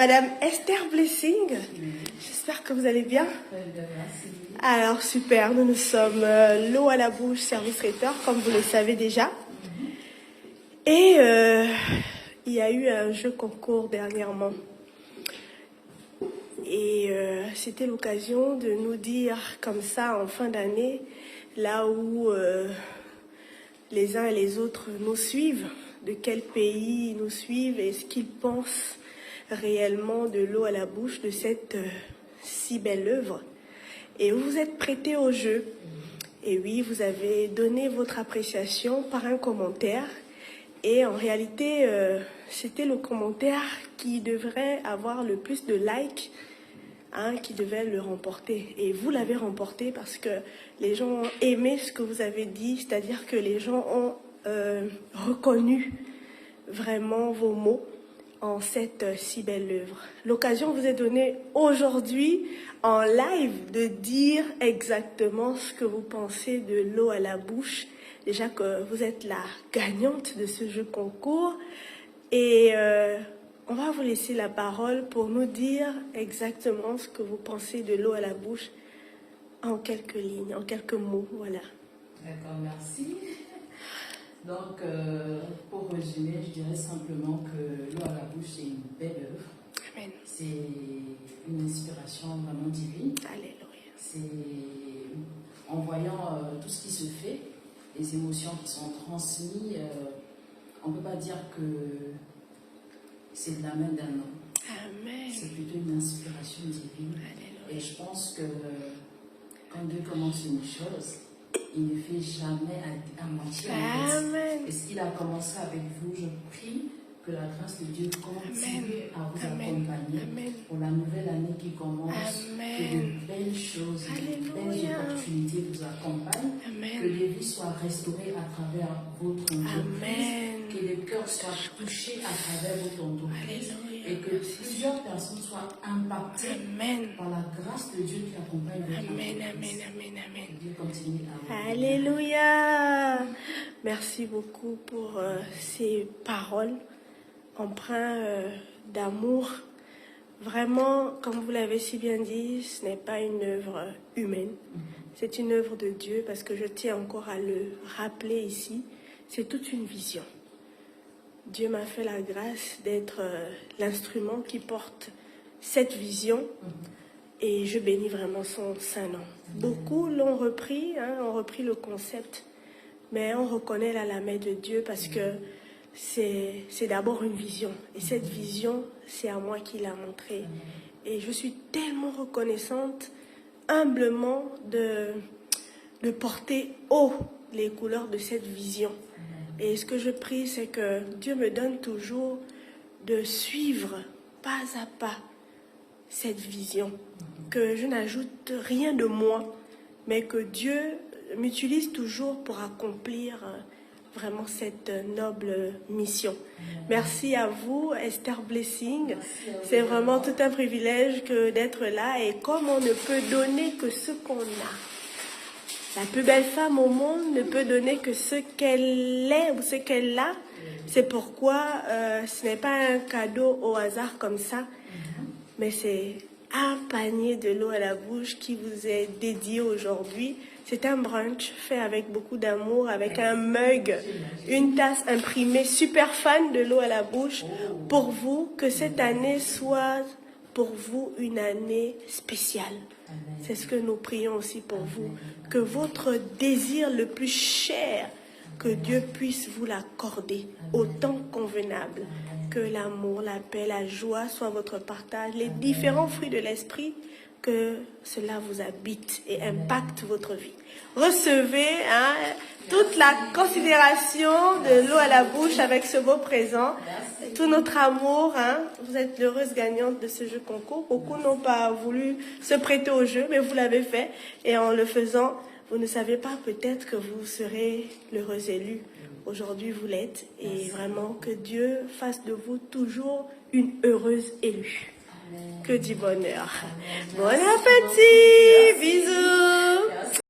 Madame Esther Blessing. J'espère que vous allez bien. Alors, super, nous sommes l'eau à la bouche, service traiteur, comme vous le savez déjà. Et il y a eu un jeu concours dernièrement. Et c'était l'occasion de nous dire comme ça en fin d'année, là où les uns et les autres nous suivent, de quel pays ils nous suivent et ce qu'ils pensent réellement de l'eau à la bouche, de cette si belle œuvre. Et vous vous êtes prêtés au jeu. Et oui, vous avez donné votre appréciation par un commentaire. Et en réalité, c'était le commentaire qui devrait avoir le plus de likes, qui devait le remporter. Et vous l'avez remporté parce que les gens ont aimé ce que vous avez dit, c'est-à-dire que les gens ont reconnu vraiment vos mots en cette si belle œuvre. L'occasion vous est donnée aujourd'hui en live de dire exactement ce que vous pensez de l'eau à la bouche. Déjà que vous êtes la gagnante de ce jeu concours et on va vous laisser la parole pour nous dire exactement ce que vous pensez de l'eau à la bouche en quelques lignes, en quelques mots, voilà. D'accord, merci. Donc, pour résumer, je dirais simplement que l'eau à la bouche, c'est une belle œuvre. Amen. C'est une inspiration vraiment divine. Alléluia. C'est en voyant tout ce qui se fait, les émotions qui sont transmises, on ne peut pas dire que c'est de la main d'un homme. Amen. C'est plutôt une inspiration divine. Alléluia. Et je pense que quand Dieu commence une chose, il ne fait jamais à moitié. Amen. Et ce qu'il a commencé avec vous, je prie que la grâce de Dieu continue à vous accompagner. Amen. Pour la nouvelle année qui commence. Amen. Que de belles choses, de belles opportunités vous accompagnent. Amen. Que les vies soient restaurées à travers votre entreprise. Que les cœurs soient touchés à travers votre entreprise. Alléluia. Et que plusieurs personnes soient impactées par la grâce de Dieu qui accompagne votre entreprise. Amen. Dieu continue à vous. Alléluia. Merci beaucoup pour ces paroles empreintes d'amour. Vraiment, comme vous l'avez si bien dit, ce n'est pas une œuvre humaine. C'est une œuvre de Dieu parce que je tiens encore à le rappeler ici. C'est toute une vision. Dieu m'a fait la grâce d'être l'instrument qui porte cette vision et je bénis vraiment son saint nom. Beaucoup l'ont repris, ont repris le concept, mais on reconnaît la main de Dieu parce que c'est d'abord une vision. Et cette vision, c'est à moi qu'il l'a montrée. Et je suis tellement reconnaissante, humblement, de porter haut les couleurs de cette vision. Et ce que je prie, c'est que Dieu me donne toujours de suivre pas à pas cette vision. Que je n'ajoute rien de moi, mais que Dieu m'utilise toujours pour accomplir vraiment cette noble mission. Merci à vous, Esther Blessing. C'est vraiment tout un privilège d'être là. Et comme on ne peut donner que ce qu'on a, la plus belle femme au monde ne peut donner que ce qu'elle est ou ce qu'elle a. C'est pourquoi ce n'est pas un cadeau au hasard comme ça, mais c'est un panier de l'eau à la bouche qui vous est dédié aujourd'hui. C'est un brunch fait avec beaucoup d'amour, avec un mug, une tasse imprimée, super fan de l'eau à la bouche. Pour vous, que cette année soit pour vous une année spéciale. C'est ce que nous prions aussi pour vous. Que votre désir le plus cher, que Dieu puisse vous l'accorder au temps convenable. Que l'amour, la paix, la joie soient votre partage. Les différents fruits de l'esprit, que cela vous habite et impacte votre vie. Recevez toute la considération de l'eau à la bouche avec ce beau présent. Tout notre amour. Vous êtes l'heureuse gagnante de ce jeu concours. Beaucoup n'ont pas voulu se prêter au jeu, mais vous l'avez fait. Et en le faisant, vous ne savez pas peut-être que vous serez l'heureuse élue. Aujourd'hui, vous l'êtes. Et vraiment, que Dieu fasse de vous toujours une heureuse élue. Que du bonheur. Bon appétit. Bisous.